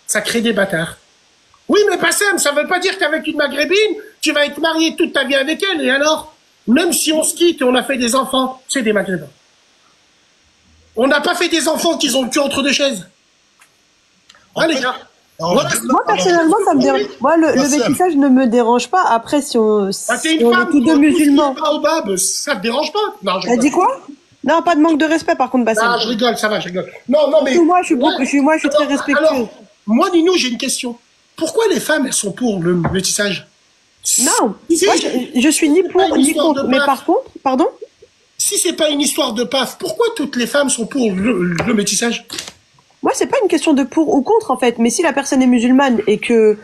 Ça crée des bâtards. Oui, mais Bassem, ça veut pas dire qu'avec une maghrébine, tu vas être marié toute ta vie avec elle. Et alors, même si on se quitte et on a fait des enfants, c'est des maghrébins. On n'a pas fait des enfants qui ont le cul entre deux chaises. Ah, les gars. Moi, personnellement, ça me dérange. Moi, le métissage ne me dérange pas. Après, si on, t'es une femme, est tous deux musulmans. Ça te dérange pas? Non, t'as dit quoi? Non, pas de manque de respect, par contre, Bassem. Ah, je rigole, ça va, je rigole. Non, non, mais. Moi, je suis très respectueux. Alors, moi, Ninou, j'ai une question. Pourquoi les femmes, elles sont pour le métissage? Non, moi, je suis ni pour ni contre. Mais par contre, pardon? Si c'est pas une histoire de paf, pourquoi toutes les femmes sont pour le métissage? Moi, c'est pas une question de pour ou contre, en fait. Mais si la personne est musulmane et que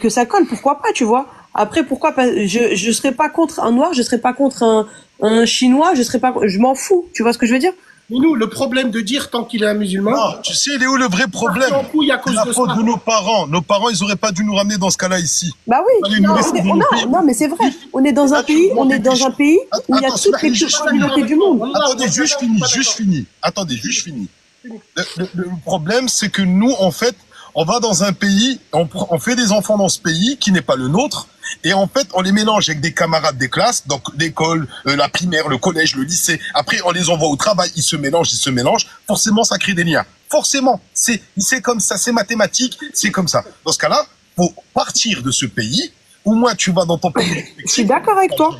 ça colle, pourquoi pas, tu vois? Après, pourquoi pas? Je serais pas contre un noir, je serais pas contre un chinois, je m'en fous. Tu vois ce que je veux dire? Mais nous, le problème de dire tant qu'il est un musulman. Non, tu sais, il est où le vrai problème? C'est la faute de nos parents. Nos parents, ils auraient pas dû nous ramener dans ce cas-là ici. Bah oui. Non, mais c'est vrai. On est dans un pays, où il y a toutes les communautés du monde. Attendez, juste fini. Attendez, juste fini. Le problème, c'est que nous, en fait, on va dans un pays, on fait des enfants dans ce pays qui n'est pas le nôtre, et en fait, on les mélange avec des camarades des classes, donc l'école, la primaire, le collège, le lycée. Après, on les envoie au travail, ils se mélangent. Forcément, ça crée des liens. Forcément, c'est comme ça, c'est mathématique, c'est comme ça. Dans ce cas-là, faut partir de ce pays. Au moins, tu vas dans ton pays. Je suis d'accord avec toi.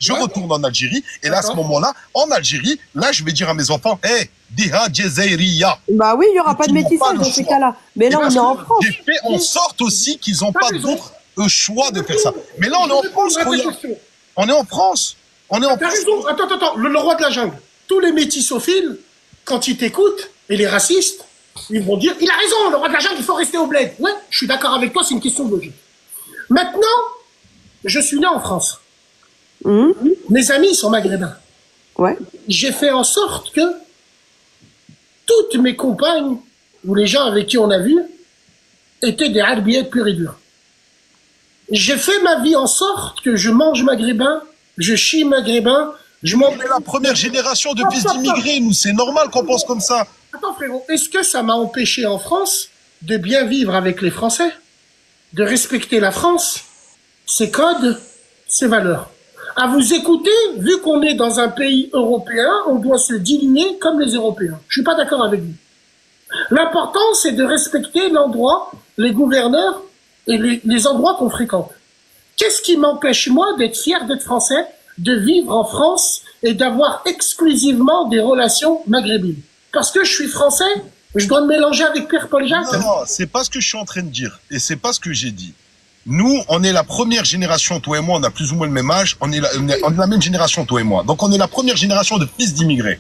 Je retourne en Algérie, et là, à ce moment-là, en Algérie, là, je vais dire à mes enfants, hey, Diha Djezairiya. Bah oui, il y aura pas de métissage dans ces cas-là. Mais là, on est en France. J'ai fait en sorte aussi qu'ils n'ont pas d'autre choix de faire ça. Mais là, on est en France. On est en France. T'as raison. Attends, le roi de la jungle. Tous les métissophiles, quand ils t'écoutent, et les racistes, ils vont dire, il a raison, le roi de la jungle, il faut rester au bled. Ouais, je suis d'accord avec toi, c'est une question de logique. Maintenant, je suis né en France. Mes amis sont maghrébins. Ouais. J'ai fait en sorte que toutes mes compagnes, ou les gens avec qui on a vu, étaient des arbillettes purs et durs. J'ai fait ma vie en sorte que je mange maghrébin, je chie maghrébin, je mange... On est la première génération de fils d'immigrés, nous, c'est normal qu'on pense comme ça. Attends frérot, est-ce que ça m'a empêché en France de bien vivre avec les Français, de respecter la France, ses codes, ses valeurs? À vous écouter, vu qu'on est dans un pays européen, on doit se diluer comme les Européens. Je suis pas d'accord avec vous. L'important, c'est de respecter l'endroit, les gouverneurs et les endroits qu'on fréquente. Qu'est-ce qui m'empêche, moi, d'être fier d'être français, de vivre en France et d'avoir exclusivement des relations maghrébines? Parce que je suis français, je dois me mélanger avec Pierre-Paul Jacques? Non, c'est pas ce que je suis en train de dire. Et c'est pas ce que j'ai dit. Nous, on est la première génération, toi et moi, on a plus ou moins le même âge, on est la même génération, toi et moi. Donc, on est la première génération de fils d'immigrés.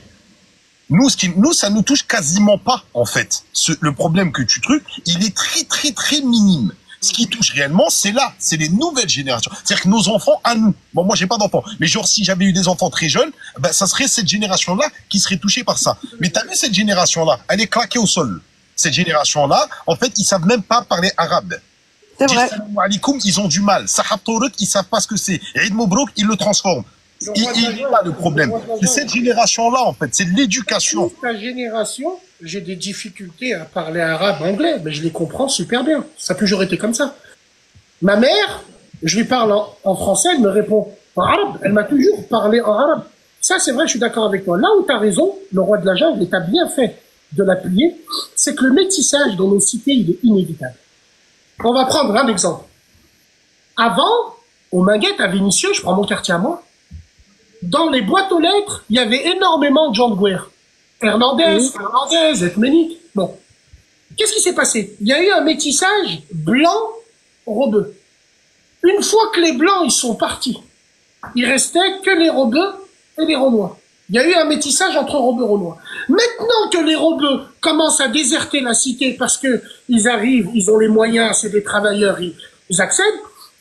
Nous, ça nous touche quasiment pas, en fait. Le problème que tu trucs, il est très minime. Ce qui touche réellement, c'est les nouvelles générations. C'est-à-dire que nos enfants, à nous, bon, moi, j'ai pas d'enfants, mais genre, si j'avais eu des enfants très jeunes, ben, ça serait cette génération-là qui serait touchée par ça. Mais t'as vu cette génération-là, elle est claquée au sol. Cette génération-là, en fait, ils savent même pas parler arabe. C'est vrai. Ils ont du mal. Sahab Toruk, ils savent pas ce que c'est. Eid Mobrouk, ils le transforment. Il n'est pas le problème. C'est cette génération-là, en fait. C'est de l'éducation. Toute la génération, j'ai des difficultés à parler arabe, anglais, mais je les comprends super bien. Ça a toujours été comme ça. Ma mère, je lui parle en français, elle me répond en arabe. Elle m'a toujours parlé en arabe. Ça, c'est vrai, je suis d'accord avec toi. Là où tu as raison, le roi de la jungle, et tu as bien fait de l'appuyer, c'est que le métissage dans nos cités, il est inévitable. On va prendre un exemple. Avant, au Minguette, à Vénissieux, je prends mon quartier à moi, dans les boîtes aux lettres, il y avait énormément de gens de Gouer. Hernandez, Ekmenik. Bon. Qu'est-ce qui s'est passé? Il y a eu un métissage blanc-rebeu. Une fois que les blancs, ils sont partis, il restait que les rebeux et les renois. Il y a eu un métissage entre rebeux et renois. Maintenant que les rebeux commencent à déserter la cité parce que ils arrivent, ils ont les moyens, c'est des travailleurs, ils accèdent,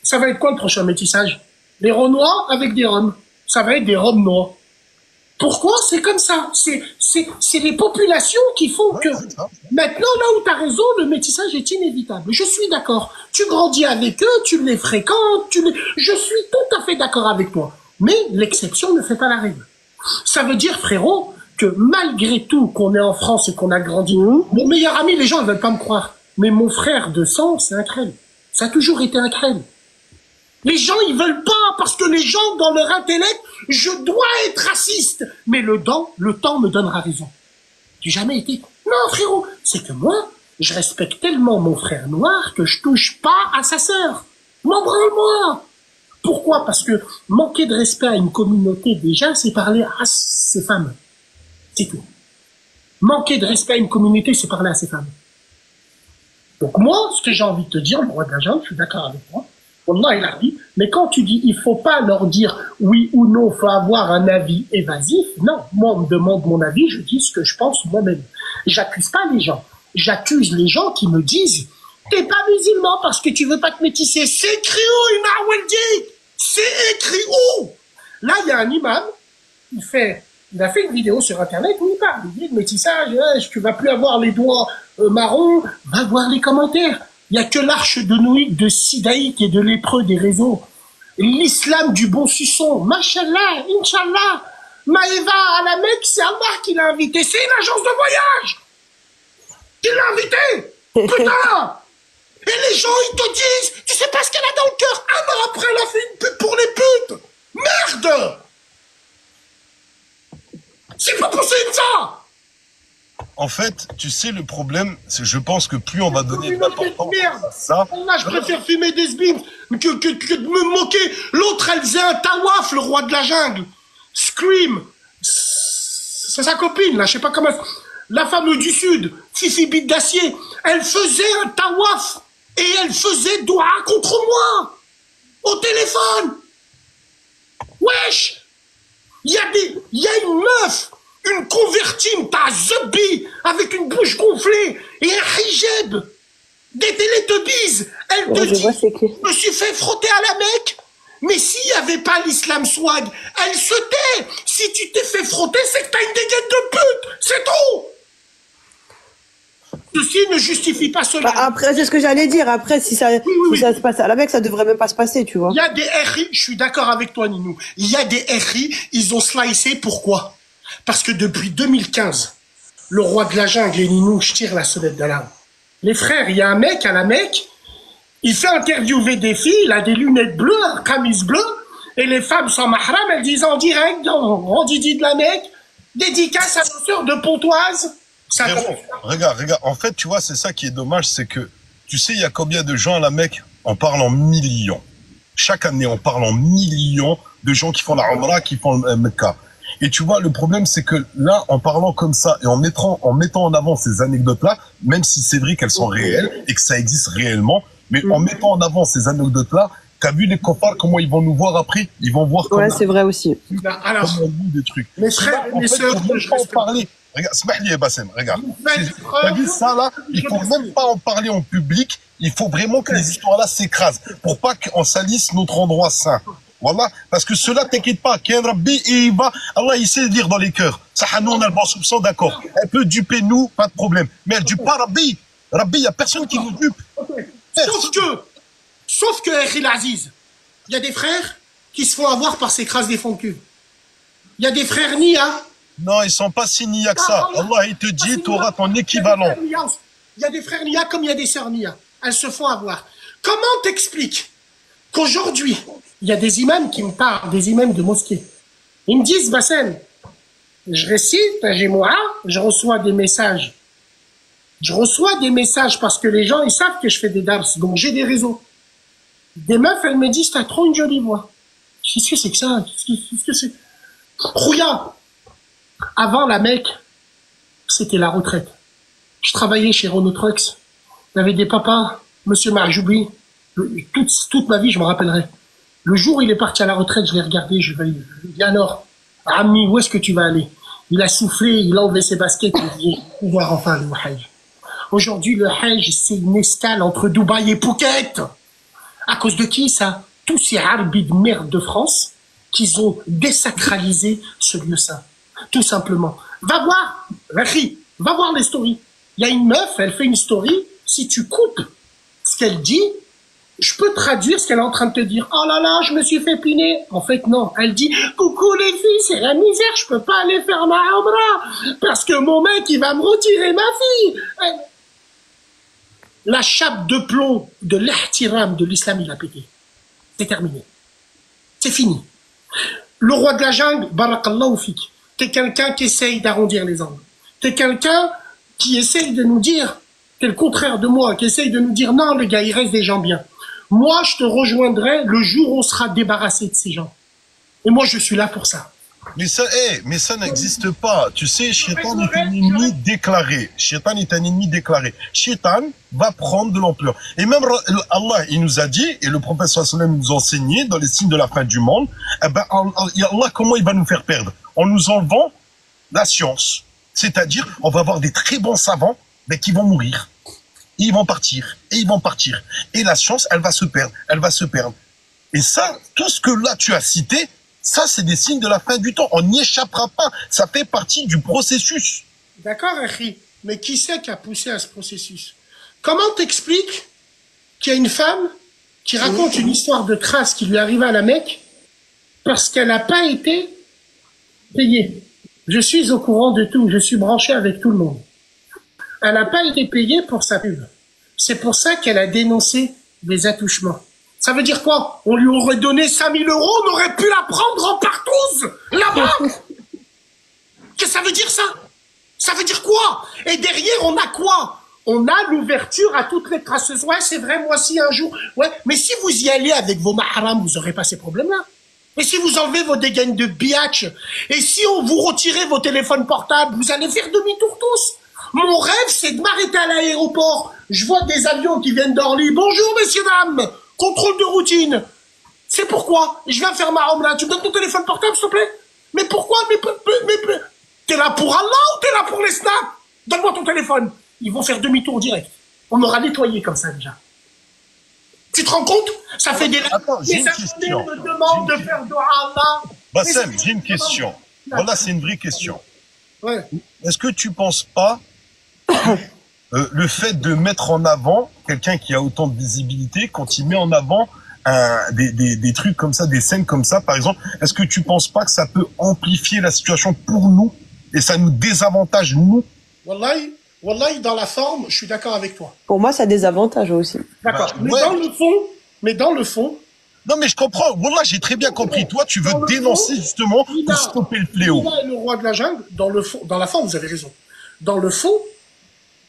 ça va être quoi le prochain métissage? Les renois avec des roms. Ça va être des roms noirs. Pourquoi? C'est comme ça. C'est les populations qui font que... Maintenant, là où tu as raison, le métissage est inévitable. Je suis d'accord. Tu grandis avec eux, tu les fréquentes, je suis tout à fait d'accord avec toi. Mais l'exception ne fait pas la règle. Ça veut dire, frérot, que malgré tout, qu'on est en France et qu'on a grandi, mon meilleur ami, les gens ne veulent pas me croire, mais mon frère de sang, c'est un crème. Ça a toujours été un crème. Les gens, ils veulent pas, parce que les gens, dans leur intellect, je dois être raciste. Mais le temps me donnera raison. J'ai jamais été. Non, frérot, c'est que moi, je respecte tellement mon frère noir que je touche pas à sa sœur. M'en branle-moi. Pourquoi? Parce que manquer de respect à une communauté, déjà, c'est parler à ses femmes. C'est tout. Manquer de respect à une communauté, c'est parler à ses femmes. Donc moi, ce que j'ai envie de te dire, le roi de la jungle, je suis d'accord avec toi. Wallah, il a dit, mais quand tu dis, il faut pas leur dire oui ou non, faut avoir un avis évasif. Non, moi, on me demande mon avis, je dis ce que je pense moi-même. J'accuse pas les gens. J'accuse les gens qui me disent, t'es pas musulman parce que tu veux pas te métisser. C'est écrit où, Inaweldi? C'est écrit où? Là, il y a un imam, il a fait une vidéo sur Internet où il parle. Il dit, le métissage, tu vas plus avoir les doigts marrons. Va voir les commentaires. Il y a que l'arche de Noé, de Sidaïk et de lépreux des réseaux. L'islam du bon suçon. Mashallah, Inch'Allah. Maëva à la Mecque, c'est Allah qui l'a invité. C'est une agence de voyage qui l'a invité. Putain. Et les gens, ils te disent, tu sais pas ce qu'elle a dans le cœur. Un an après, elle a fait une pute pour les putes. Merde. C'est pas possible, ça. En fait, tu sais, le problème, c'est je pense que plus on va donner de l'importance à ça... Là, je préfère fumer des sbims que de me moquer. L'autre, elle faisait un tawaf, le roi de la jungle. Scream. C'est sa copine, là, je sais pas comment... La femme du Sud, Fifi Bite d'Acier, elle faisait un tawaf et elle faisait doua contre moi. Au téléphone. Wesh. Il y a une meuf, une convertie, ta zubbi, avec une bouche gonflée et un hijab, des télétubbies. Elle te dit, je me suis fait frotter à la Mecque, mais s'il n'y avait pas l'islam swag, elle se tait. Si tu t'es fait frotter, c'est que t'as une dégaine de pute, c'est tout. Ceci ne justifie pas cela. Bah après, c'est ce que j'allais dire. Après, si ça se passe à la Mecque, ça devrait même pas se passer, tu vois. Il y a des RI, je suis d'accord avec toi, Ninou. Il y a des RI, ils ont slicé, pourquoi? Parce que depuis 2015, le roi de la jungle et Ninou, je tire la sonnette d'alarme. Les frères, il y a un mec à la Mecque, il fait interviewer des filles, il a des lunettes bleues, un camis bleu, et les femmes sans mahram, elles disent en direct, en Didi de la Mecque, dédicace à nos sœurs de Pontoise. Regarde, en fait, tu vois, c'est ça qui est dommage, c'est que, tu sais, il y a combien de gens à la Mecque? On parle en millions. Chaque année, on parle en millions de gens qui font la Umrah, qui font le Mecca. Et tu vois, le problème, c'est que là, en parlant comme ça et en mettant en avant ces anecdotes-là, même si c'est vrai qu'elles sont réelles et que ça existe réellement, mais en mettant en avant ces anecdotes-là, t'as vu les cofards, comment ils vont nous voir après? Ils vont voir ouais, c'est vrai aussi. Alors, des trucs. Mes frères, mes sœurs, je vais en parler. Regarde, Smahli et Bassem, regarde. T'as vu ça là? Il faut même pas en parler en public. Il faut vraiment que les histoires-là s'écrasent pour pas qu'on salisse notre endroit saint. Voilà. Parce que cela, t'inquiète pas. Ken Rabbi, il va, Allah, il sait lire dans les cœurs. Ça, nous, on a le bon soupçon, d'accord. Elle peut duper nous, pas de problème. Mais elle dupe pas Rabbi. Rabbi, il y a personne qui nous dupe. Sauf que, Khil Aziz, il y a des frères qui se font avoir par ces crasses des fonds de cul. Il y a des frères Nia. Non, ils sont pas si nia que ça. Allah, il te dit, tu auras ton équivalent. Il y a des frères Nia comme il y a des sœurs Nia. Elles se font avoir. Comment t'expliques qu'aujourd'hui, il y a des imams qui me parlent, des imams de mosquée. Ils me disent, Bassem, je récite, j'ai moi, je reçois des messages. Je reçois des messages parce que les gens, ils savent que je fais des dars, donc j'ai des réseaux. Des meufs, elles me disent, t'as trop une jolie voix. Qu'est-ce que c'est que ça? Qu'est-ce que c'est? Rouya. Avant la Mecque, c'était la retraite. Je travaillais chez Renault Trucks. Il y avait des papas, Monsieur Marjoubi. Toute ma vie, je me rappellerai. Le jour où il est parti à la retraite, je l'ai regardé, je lui ai dit, alors, Ami, où est-ce que tu vas aller? Il a soufflé, il a enlevé ses baskets, il a dit, pouvoir enfin le Hajj. Aujourd'hui, le Hajj, c'est une escale entre Dubaï et Phuket. À cause de qui, ça? Tous ces arbis de merde de France, qui ont désacralisé ce lieu saint. Tout simplement. Va voir, Rachi, va voir les stories. Il y a une meuf, elle fait une story, si tu coupes ce qu'elle dit, Je peux traduire ce qu'elle est en train de te dire. Oh là là, je me suis fait piner. En fait, non. Elle dit, coucou les filles, c'est la misère, je peux pas aller faire ma Umrah parce que mon mec, il va me retirer ma fille. La chape de plomb de l'ihtiram de l'islam, il a pété. C'est terminé. C'est fini. Le roi de la jungle, barakallahu fik. T'es quelqu'un qui essaye d'arrondir les angles. T'es quelqu'un qui essaye de nous dire, t'es le contraire de moi, qui essaye de nous dire, non, les gars, il reste des gens bien. Moi, je te rejoindrai le jour où on sera débarrassé de ces gens. Et moi, je suis là pour ça. Mais ça n'existe pas. Tu sais, Shaitan est un ennemi déclaré. Shaitan est un ennemi déclaré. Shaitan va prendre de l'ampleur. Et même Allah, il nous a dit, et le prophète sallallahu alayhi wa sallam nous a enseigné dans les signes de la fin du monde, eh ben, Allah, comment il va nous faire perdre? En nous enlevant la science. C'est-à-dire, on va avoir des très bons savants, mais qui vont mourir. Et ils vont partir. Et ils vont partir. Et la science, elle va se perdre. Elle va se perdre. Et ça, tout ce que là tu as cité, ça, c'est des signes de la fin du temps. On n'y échappera pas. Ça fait partie du processus. D'accord, Akhi. Mais qui c'est qui a poussé à ce processus? Comment t'expliques qu'il y a une femme qui raconte une histoire de crasse qui lui arriva à la Mecque parce qu'elle n'a pas été payée? Je suis au courant de tout. Je suis branché avec tout le monde. Elle n'a pas été payée pour sa pub. C'est pour ça qu'elle a dénoncé des attouchements. Ça veut dire quoi? On lui aurait donné 5000 €, on aurait pu la prendre en partouze, là-bas. Qu'est-ce que ça veut dire, ça? Ça veut dire quoi? Et derrière, on a quoi? On a l'ouverture à toutes les traces. Ouais, c'est vrai, moi aussi, un jour. Ouais, mais si vous y allez avec vos mahrams, vous n'aurez pas ces problèmes-là. Et si vous enlevez vos dégaines de biatch, et si on vous retirez vos téléphones portables, vous allez faire demi-tour tous. Mon rêve, c'est de m'arrêter à l'aéroport. Je vois des avions qui viennent d'Orly. Bonjour, messieurs, dames. Contrôle de routine. C'est pourquoi je viens faire ma Umrah. Tu me donnes ton téléphone portable, s'il te plaît? Mais pourquoi? Mais t'es là pour Allah ou t'es là pour les snaps? Donne-moi ton téléphone. Ils vont faire demi-tour direct. On aura nettoyé comme ça, déjà. Tu te rends compte? Ça fait des... Attends, j'ai une question. me demandent de faire de Allah. Bassem, j'ai une question. Voilà, c'est une vraie question. Ouais. Est-ce que tu penses pas le fait de mettre en avant quelqu'un qui a autant de visibilité, quand il met en avant des trucs comme ça, des scènes comme ça, par exemple, est-ce que tu penses pas que ça peut amplifier la situation pour nous et ça nous désavantage, nous? Wallahi, dans la forme, je suis d'accord avec toi. Pour moi, ça désavantage aussi. D'accord. Bah, mais ouais. dans le fond, Non, mais je comprends. Wallah, j'ai très bien compris. Toi, tu veux dénoncer justement pour stopper le fléau. Lila est le roi de la jungle, dans le fond, dans la forme, vous avez raison. Dans le fond,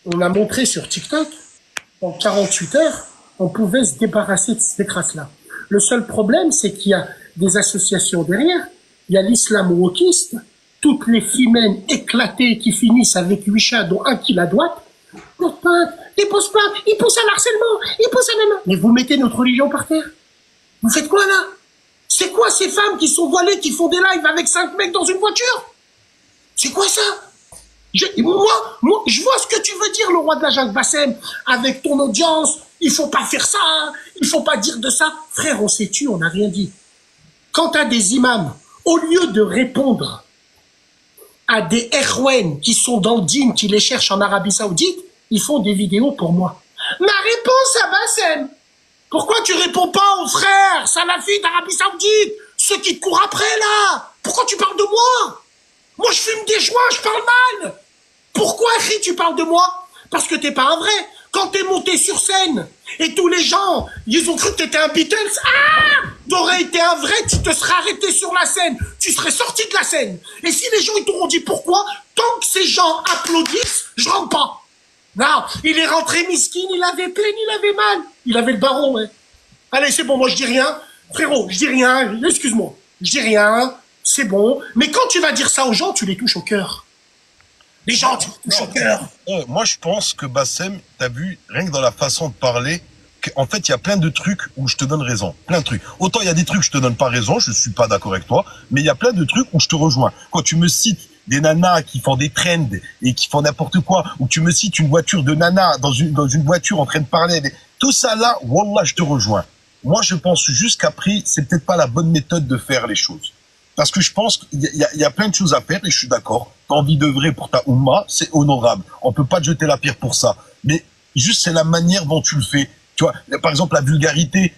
on a montré sur TikTok, en 48 heures, on pouvait se débarrasser de ces crasses-là. Le seul problème, c'est qu'il y a des associations derrière. Il y a l'islam wokiste, toutes les femelles éclatées qui finissent avec 8 chats, dont un qui la doite. Ils poussent à l'harcèlement, ils poussent à la main. Mais vous mettez notre religion par terre. Vous faites quoi, là? C'est quoi ces femmes qui sont voilées, qui font des lives avec 5 mecs dans une voiture? C'est quoi ça? Moi, je vois ce que tu veux dire, le roi de la jungle, Bassem, avec ton audience. Il faut pas faire ça, hein, il faut pas dire de ça. Frère, on s'est tué, on n'a rien dit. Quant à des imams, au lieu de répondre à des Erwen qui sont dans le dîme, qui les cherchent en Arabie Saoudite, ils font des vidéos pour moi. Ma réponse à Bassem, pourquoi tu réponds pas aux frères salafis d'Arabie Saoudite, ceux qui te courent après là? Pourquoi tu parles de moi? Moi je fume des joints, je parle mal. Pourquoi, Ri, tu parles de moi? Parce que t'es pas un vrai. Quand t'es monté sur scène et tous les gens, ils ont cru que t'étais un Beatles, t'aurais été un vrai, tu te serais arrêté sur la scène, tu serais sorti de la scène. Et si les gens ils t'auront dit pourquoi, tant que ces gens applaudissent, je rentre pas. Non, il est rentré miskin, il avait peine, il avait mal. Il avait le baron, ouais. Allez, c'est bon, moi je dis rien. Frérot, je dis rien, excuse-moi. Je dis rien, c'est bon. Mais quand tu vas dire ça aux gens, tu les touches au cœur. Les gens, tu les touches au cœur. Moi, je pense que Bassem, t'as vu, rien que dans la façon de parler, qu'en fait, il y a plein de trucs où je te donne raison. Plein de trucs. Autant il y a des trucs où je te donne pas raison, je suis pas d'accord avec toi, mais il y a plein de trucs où je te rejoins. Quand tu me cites des nanas qui font des trends et qui font n'importe quoi, ou tu me cites une voiture de nana dans une voiture en train de parler, tout ça là, wallah, je te rejoins. Moi, je pense juste qu'après, c'est peut-être pas la bonne méthode de faire les choses. Parce que je pense qu'il y a plein de choses à faire et je suis d'accord. T'as envie d'œuvrer pour ta Oumma, c'est honorable. On peut pas te jeter la pierre pour ça. Mais juste, c'est la manière dont tu le fais Tu vois, par exemple, la vulgarité,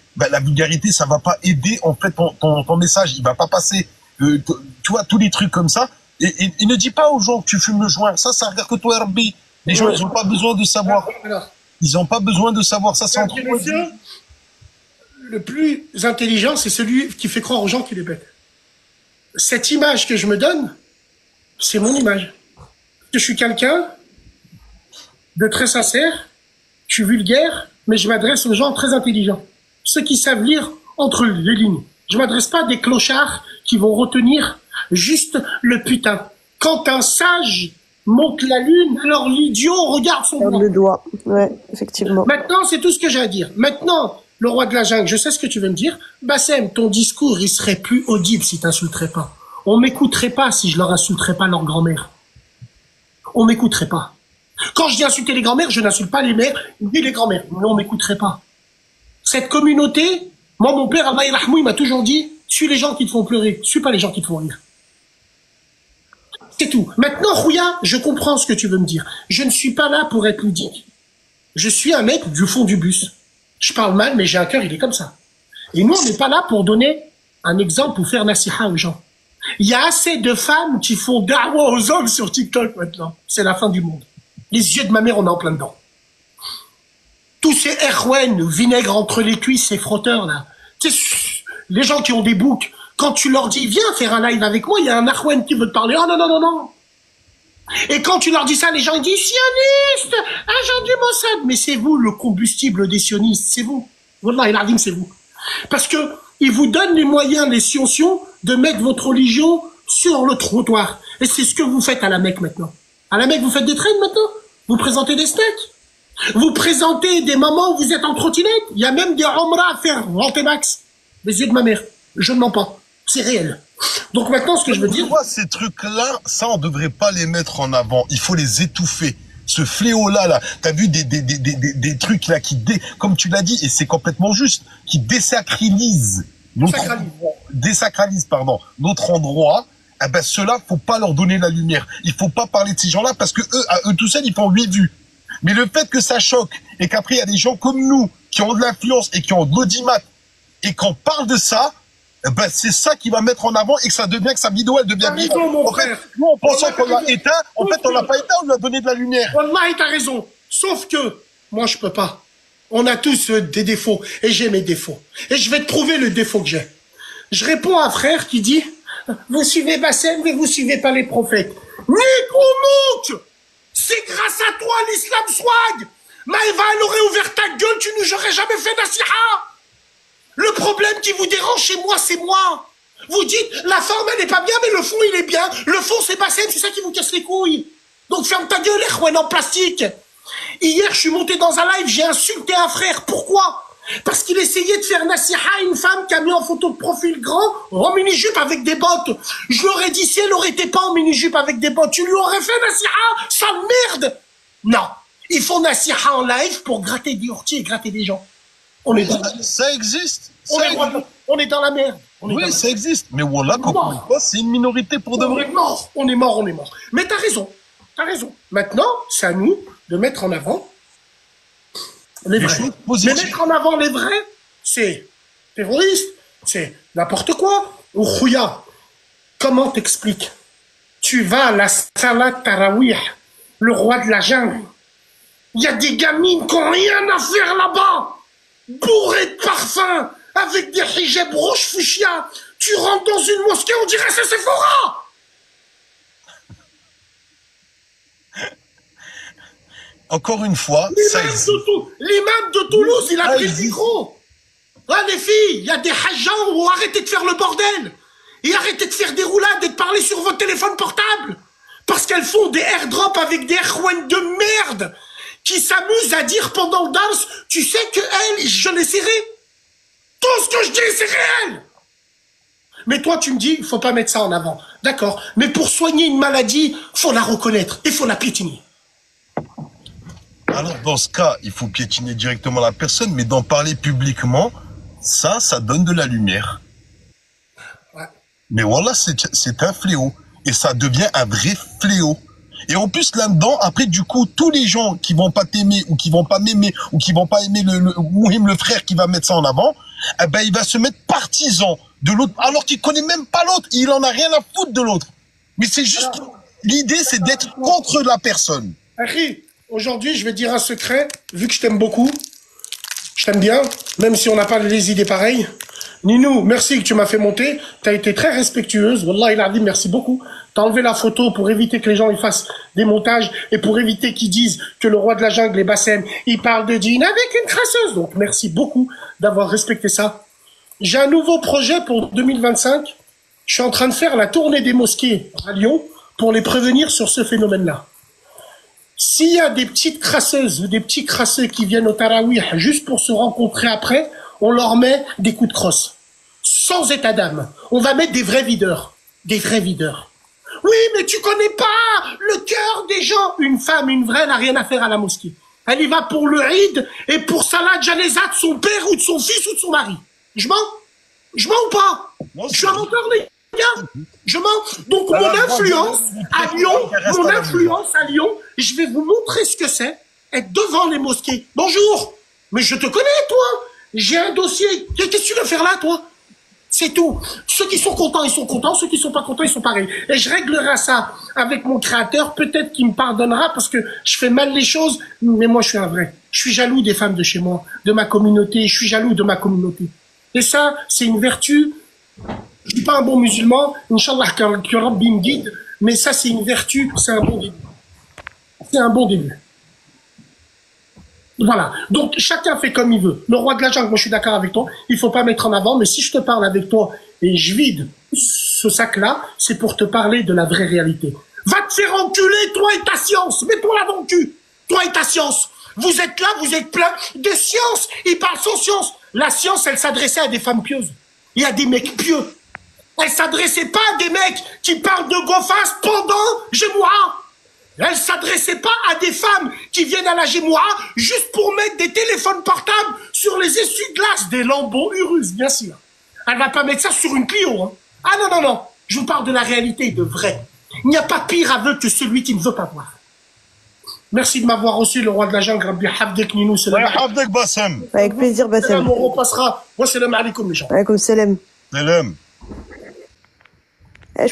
ça va pas aider, en fait, ton message, il va pas passer. Tu vois, tous les trucs comme ça. Et ne dis pas aux gens que tu fumes le joint. Ça regarde que toi, Herbie. Les gens, ils ont pas besoin de savoir. Alors, Ils ont pas besoin de savoir. Ça, c'est entre moi. le plus intelligent, c'est celui qui fait croire aux gens qu'il est bête. Cette image que je me donne, c'est mon image. Je suis quelqu'un de très sincère, je suis vulgaire, mais je m'adresse aux gens très intelligents. Ceux qui savent lire entre les lignes. Je m'adresse pas à des clochards qui vont retenir juste le putain. Quand un sage monte la lune, alors l'idiot regarde son doigt. Le doigt, ouais, effectivement. Maintenant, c'est tout ce que j'ai à dire. Maintenant, le roi de la jungle, je sais ce que tu veux me dire. Bassem, ton discours, il serait plus audible si t'insulterais pas. On m'écouterait pas si je leur insulterais pas leur grand-mère. On m'écouterait pas. Quand je dis insulter les grand-mères, je n'insulte pas les mères ni les grand-mères. Mais on m'écouterait pas. Cette communauté, moi, mon père, Allah il m'a toujours dit, suis les gens qui te font pleurer, suis pas les gens qui te font rire. C'est tout. Maintenant, Rouya, je comprends ce que tu veux me dire. Je ne suis pas là pour être ludique. Je suis un mec du fond du bus. Je parle mal, mais j'ai un cœur, il est comme ça. Et nous, on n'est pas là pour donner un exemple ou faire nasiha aux gens. Il y a assez de femmes qui font da'wa aux hommes sur TikTok maintenant. C'est la fin du monde. Les yeux de ma mère, on est en plein dedans. Tous ces erwen, vinaigre entre les cuisses, ces frotteurs là. Les gens qui ont des boucs, quand tu leur dis, viens faire un live avec moi, il y a un erwen qui veut te parler. Oh non, non, non, non. Et quand tu leur dis ça, les gens ils disent, sioniste, agent du Mossad. Mais c'est vous le combustible des sionistes, c'est vous. Wallah, il a dit, c'est vous. Parce que ils vous donnent les moyens, les sions, de mettre votre religion sur le trottoir. Et c'est ce que vous faites à la Mecque maintenant. À la Mecque, vous faites des trains maintenant. Vous présentez des steaks. Vous présentez des moments où vous êtes en trottinette. Il y a même des omra à faire, Max. Les yeux de ma mère. Je ne mens pas. C'est réel. Donc maintenant, ce que je veux dire... Tu vois, ces trucs-là, ça, on devrait pas les mettre en avant. Il faut les étouffer. Ce fléau-là, là, t'as vu des trucs là qui, comme tu l'as dit, et c'est complètement juste, qui désacralisent notre endroit. Eh ben, ceux-là, faut pas leur donner la lumière. Il faut pas parler de ces gens-là parce que eux, à eux tout seuls, ils font 8 vues. Mais le fait que ça choque et qu'après, il y a des gens comme nous qui ont de l'influence et qui ont de l'audimat et qu'on parle de ça, eh ben, c'est ça qui va mettre en avant et que ça devient, que sa vidéo, elle devient vivante. En fait, nous, on pensait qu'on l'a éteint. En fait, on l'a pas éteint, on lui a donné de la lumière. Wallah, t'as raison. Sauf que, moi, je peux pas. On a tous des défauts. Et j'ai mes défauts. Et je vais te prouver le défaut que j'ai. Je réponds à un frère qui dit, vous suivez Bassem, mais vous suivez pas les prophètes. Nick, c'est grâce à toi l'islam swag. Maëva, elle aurait ouvert ta gueule, tu nous aurais jamais fait nasiha. Le problème qui vous dérange chez moi, c'est moi. Vous dites, la forme, elle n'est pas bien, mais le fond, il est bien. Le fond, c'est Bassem, c'est ça qui vous casse les couilles. Donc ferme ta gueule, Erwan, en plastique. Hier, je suis monté dans un live, j'ai insulté un frère. Pourquoi? Parce qu'il essayait de faire nasiha à une femme qui a mis en photo de profil grand, en mini-jupe avec des bottes. Je lui aurais dit, si elle aurait été pas en mini-jupe avec des bottes, tu lui aurais fait nasiha, sale merde. Non. Ils font nasiha en live pour gratter des orties et gratter des gens. On est dans ça existe. On est dans la merde. Oui, ça existe. Mais voilà, c'est une minorité pour de vrai. On est mort. Mais t'as raison. Maintenant, c'est à nous de mettre en avant les vrais. Mais mettre en avant les vrais, c'est terroriste, c'est n'importe quoi. Ou Khouya, comment t'expliques? Tu vas à la Salat Tarawih, le roi de la jungle. Il y a des gamines qui n'ont rien à faire là-bas. Bourrées de parfums, avec des hijabs rouge fuchsia. Tu rentres dans une mosquée, on dirait c'est Sephora. Encore une fois, l'imam de Toulouse, il a pris le micro. Là, les filles, il y a des hajjans où arrêtez de faire le bordel. Et arrêtez de faire des roulades et de parler sur votre téléphone portable. Parce qu'elles font des airdrops avec des erwan de merde qui s'amusent à dire pendant le dance, tu sais que elle, je l'ai serré. Tout ce que je dis, c'est réel. Mais toi, tu me dis, il faut pas mettre ça en avant. D'accord. Mais pour soigner une maladie, faut la reconnaître et faut la piétiner. Alors, dans ce cas, il faut piétiner directement la personne, mais d'en parler publiquement, ça donne de la lumière. Ouais. Mais voilà, c'est un fléau. Et ça devient un vrai fléau. Et en plus, là-dedans, après, du coup, tous les gens qui vont pas t'aimer ou qui vont pas m'aimer ou qui vont pas aimer Mouhim, le frère qui va mettre ça en avant, eh ben, il va se mettre partisan de l'autre, alors qu'il connaît même pas l'autre. Il en a rien à foutre de l'autre. Mais c'est juste, l'idée, c'est d'être contre la personne. Harry, aujourd'hui, je vais te dire un secret, vu que je t'aime beaucoup. Je t'aime bien, même si on n'a pas les idées pareilles. Ninou, merci que tu m'as fait monter. Tu as été très respectueuse. Wallah, il a dit merci beaucoup. Tu as enlevé la photo pour éviter que les gens ils fassent des montages et pour éviter qu'ils disent que le roi de la jungle, les Bassem, il parle de djinn avec une crasseuse. Donc, merci beaucoup d'avoir respecté ça. J'ai un nouveau projet pour 2025. Je suis en train de faire la tournée des mosquées à Lyon pour les prévenir sur ce phénomène-là. S'il y a des petites crasseuses ou des petits crasseux qui viennent au Tarawih juste pour se rencontrer après, on leur met des coups de crosse. Sans état d'âme. On va mettre des vrais videurs. Des vrais videurs. Oui, mais tu connais pas le cœur des gens. Une femme, une vraie, n'a rien à faire à la mosquée. Elle y va pour le Eid et pour Salat Janeza de son père ou de son fils ou de son mari. Je mens? Je mens ou pas? Non, Je suis un menteur, les gars. Je mens. Donc, mon influence à Lyon, je vais vous montrer ce que c'est, être devant les mosquées. Bonjour. Mais je te connais, toi. J'ai un dossier. Qu'est-ce que tu veux faire là, toi? C'est tout. Ceux qui sont contents, ils sont contents. Ceux qui sont pas contents, ils sont pareils. Et je réglerai ça avec mon créateur. Peut-être qu'il me pardonnera parce que je fais mal les choses. Mais moi, je suis un vrai. Je suis jaloux des femmes de chez moi, de ma communauté. Je suis jaloux de ma communauté. Et ça, c'est une vertu. Je suis pas un bon musulman. Inch'Allah, que Rabbi me guide. Mais ça, c'est une vertu. C'est un bon début. C'est un bon début. Voilà. Donc, chacun fait comme il veut. Le roi de la jungle, moi, je suis d'accord avec toi. Il faut pas mettre en avant. Mais si je te parle avec toi et je vide ce sac-là, c'est pour te parler de la vraie réalité. Va te faire enculer, toi et ta science. Mets-toi là dans le cul. Toi et ta science. Vous êtes là, vous êtes plein de science. Ils parlent sans science. La science, elle s'adressait à des femmes pieuses. Et à des mecs pieux. Elle s'adressait pas à des mecs qui parlent de go-face pendant Gémoura. Elle s'adressait pas à des femmes qui viennent à la Gémoura juste pour mettre des téléphones portables sur les essuie-glaces, des lambeaux Urus, bien sûr. Elle va pas mettre ça sur une Clio, hein. Ah non, non, non. Je vous parle de la réalité, de vrai. Il n'y a pas pire aveu que celui qui ne veut pas voir. Merci de m'avoir reçu, le roi de la jungle. Rabbi Hafdek Ninou, c'est Hafdek Bassem. Avec plaisir, Bassem. On repassera. Wa salam alaikum, les gens. Alaikum salam. Salam.